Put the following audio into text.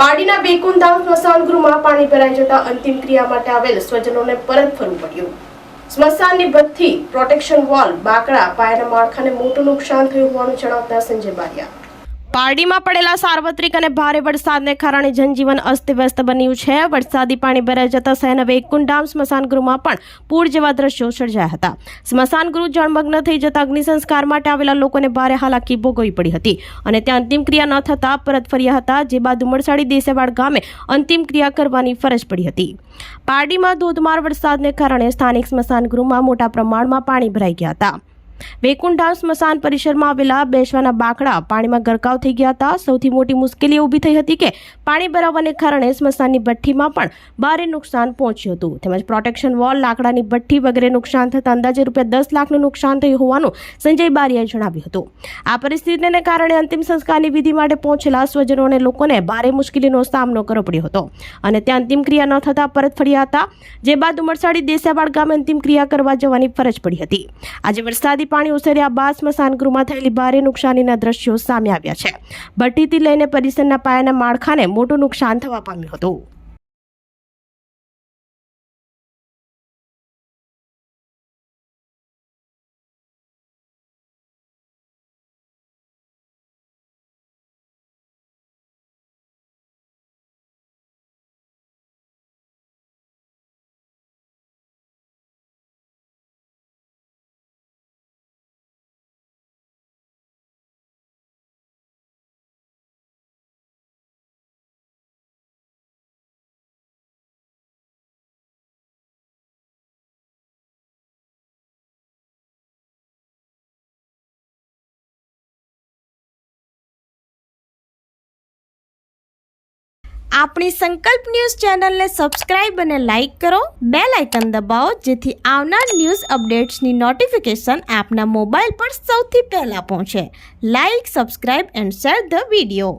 પાડીના વેકુંધામ સ્મશાન ગૃહમાં પાણી ભરાઈ જતા અંતિમ ક્રિયા માટે આવેલ સ્વજનોને પરત ફરવું પડ્યું। સ્મશાનની ભઠ્ઠી, પ્રોટેક્શન વોલ, બાકડા, પાયાના માળખાને મોટું નુકસાન થયું હોવાનું જણાવતા સંજય બારિયા। પારડીમાં પડેલા સાર્વત્રિક અને ભારે વરસાદને કારણે જનજીવન અસ્તવ્યસ્ત બન્યું છે। વરસાદી પાણી ભરાઈ જતા શહેરના વેકુંધામ સ્મશાન ગૃહમાં પણ પૂર જેવા દ્રશ્યો સર્જાયા હતા। સ્મશાન ગૃહ જળમગ્ન થઈ જતા અગ્નિ સંસ્કાર માટે આવેલા લોકોને ભારે હાલાકી ભોગવવી પડી હતી અને ત્યાં અંતિમ ક્રિયા ન થતા પરત ફર્યા હતા, જે બાદ ઉમરસાડી દેસેવાડ ગામે અંતિમ ક્રિયા કરવાની ફરજ પડી હતી। પારડીમાં ધોધમાર વરસાદને કારણે સ્થાનિક સ્મશાન ગૃહમાં મોટા પ્રમાણમાં પાણી ભરાઈ ગયા હતા। વેકુંધામ સ્મશાન પરિસરમાં આવેલા બેસવાના બાકડા પાણીમાં ગરકાવ થઈ ગયા હતા। સૌથી મોટી મુશ્કેલી ઊભી થઈ હતી કે પાણી ભરાવાને કારણે સ્મશાનની ભઠ્ઠીમાં પણ ભારે નુકસાન પહોંચ્યું હતું, તેમજ પ્રોટેક્શન વોલ, લાકડાની ભઠ્ઠી વગેરે નુકસાન થતા અંદાજે ₹10 લાખનું નુકસાન થયું હોવાનું સંજય બારિયાએ જણાવ્યું હતું। આ પરિસ્થિતિને કારણે અંતિમ સંસ્કારની વિધિ માટે પહોંચેલા સ્વજનો અને લોકોને ભારે મુશ્કેલીનો સામનો કરવો પડ્યો હતો અને ત્યાં અંતિમ ક્રિયા ન થતા પરત ફર્યા હતા, જે બાદ ઉમરસાડી દેસાવાડ ગામે અંતિમ ક્રિયા કરવા જવાની ફરજ પડી હતી। આજે વરસાદી પાણી ઓસર્યા બાદ સ્મશાન ગૃહમાં થયેલી ભારે નુકસાનીના દ્રશ્યો સામે આવ્યા છે। ભઠ્ઠીથી લઈને પરિસરના પાયાના માળખાને મોટું નુકસાન થવા પામ્યું હતું। આપણી સંકલ્પ ન્યૂઝ ચેનલને સબસ્ક્રાઇબ અને લાઇક કરો, બેલ આઇકન દબાવો, જેથી આવનાર ન્યૂઝ અપડેટ્સની નોટિફિકેશન આપના મોબાઈલ પર સૌથી પહેલા પહોંચે। Like, subscribe and share the video.